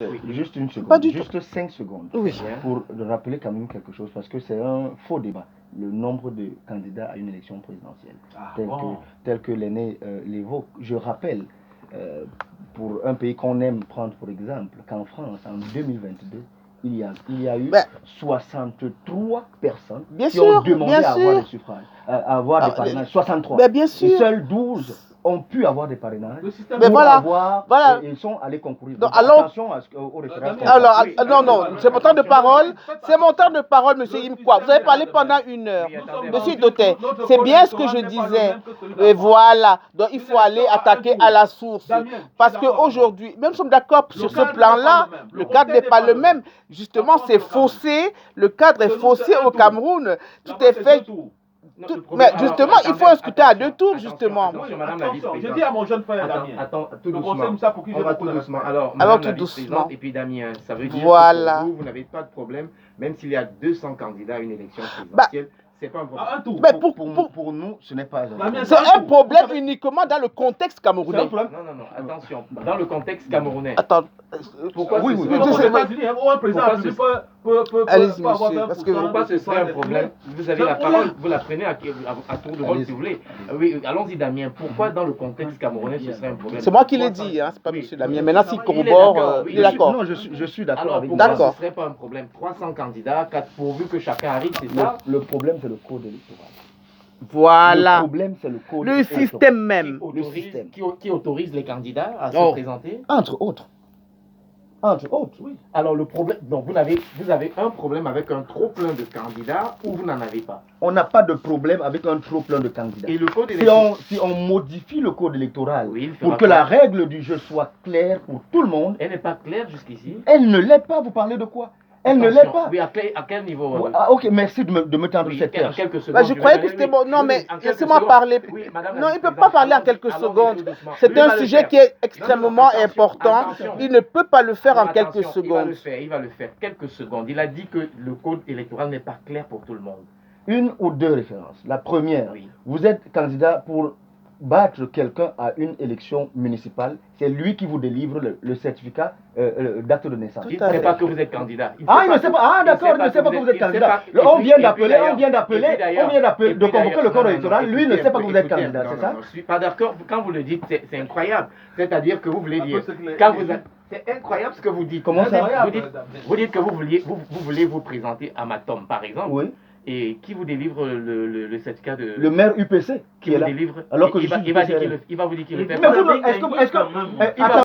Oui, juste une seconde, Pas du tout. juste 5 secondes, Oui. pour rappeler quand même quelque chose, parce que c'est un faux débat, le nombre de candidats à une élection présidentielle, tel que l'aîné l'évoque. Je rappelle, pour un pays qu'on aime prendre pour exemple, qu'en France, en 2022, il y a eu 63 personnes qui ont demandé à avoir des suffrages, à avoir des parrainages, 63. Bien sûr. Et seuls 12 ont pu avoir des parrainages. Mais voilà, ils sont allés concourir. Donc, attention au référendum. Alors, non, c'est mon temps de parole. C'est mon temps de parole, monsieur Imkwa. Vous avez parlé pendant 1 heure. Monsieur Doté, c'est bien ce que je disais. Et voilà. Donc, il faut aller attaquer à la source. Parce qu'aujourd'hui, même si nous sommes d'accord sur ce plan-là, le cadre n'est pas le même. Justement, c'est faussé. Le cadre est faussé au Cameroun. Tout est fait. Mais justement, il faut un scrutin à 2 tours, justement. Je dis à mon jeune frère Damien. Attends, tout doucement. On va tout doucement. Alors, tout doucement. Et puis Damien, ça veut dire que pour vous n'avez pas de problème, même s'il y a 200 candidats à une élection présidentielle. C'est pas un problème. Mais pour nous, ce n'est pas un problème. C'est un problème uniquement dans le contexte camerounais. Non, attention. Dans le contexte camerounais. Attends. Pourquoi aux États-Unis, un président allez-y, monsieur, parce que pourquoi ce serait un problème? Vous avez la parole, vous la prenez à tour de rôle si vous voulez. Oui, allons-y Damien. Pourquoi dans le contexte camerounais ce serait un problème? C'est moi qui l'ai dit, hein, c'est pas monsieur Damien. Maintenant, s'il corrobore, il est d'accord. Non, je suis d'accord avec vous. Alors pourquoi ce serait pas un problème? 300 candidats, pourvu que chacun arrive, c'est ça? Le problème, c'est le code électoral. Voilà. Le problème, c'est le code électoral. Le système même. Qui autorise les candidats à se présenter? Entre autres, oui. Alors le problème, donc vous avez un problème avec un trop plein de candidats ou vous n'en avez pas? On n'a pas de problème avec un trop plein de candidats. Et le code si on modifie le code électoral pour que la règle du jeu soit claire pour tout le monde. Elle n'est pas claire jusqu'ici. Elle ne l'est pas, vous parlez de quoi? Elle ne l'est pas. Oui, à quel niveau? Ah, ok, merci de me tendre cette perche. Je croyais que c'était bon. Non, mais laissez-moi parler. Non, il ne peut pas parler en quelques secondes. C'est un sujet qui est extrêmement important. Il ne peut pas le faire en quelques secondes. Il va le faire. Quelques secondes. Il a dit que le code électoral n'est pas clair pour tout le monde. Une ou deux références. La première, vous êtes candidat pour battre quelqu'un à une élection municipale, c'est lui qui vous délivre le certificat d'acte de naissance. Il ne sait pas que vous êtes candidat. Il ne sait pas. Ah d'accord, il ne sait pas que vous êtes candidat. On vient d'appeler, de convoquer le corps électoral. Lui ne sait pas que vous êtes candidat, c'est ça? Je ne suis pas d'accord. Quand vous le dites, c'est incroyable. C'est-à-dire que vous voulez dire, c'est incroyable ce que vous dites. Comment ça? Vous dites que vous voulez vous présenter à Matom, par exemple. Oui. Et qui vous délivre le certificat de... Le maire UPC qui vous délivre. Alors que il va vous dire qu'il le fait. Mais est-ce que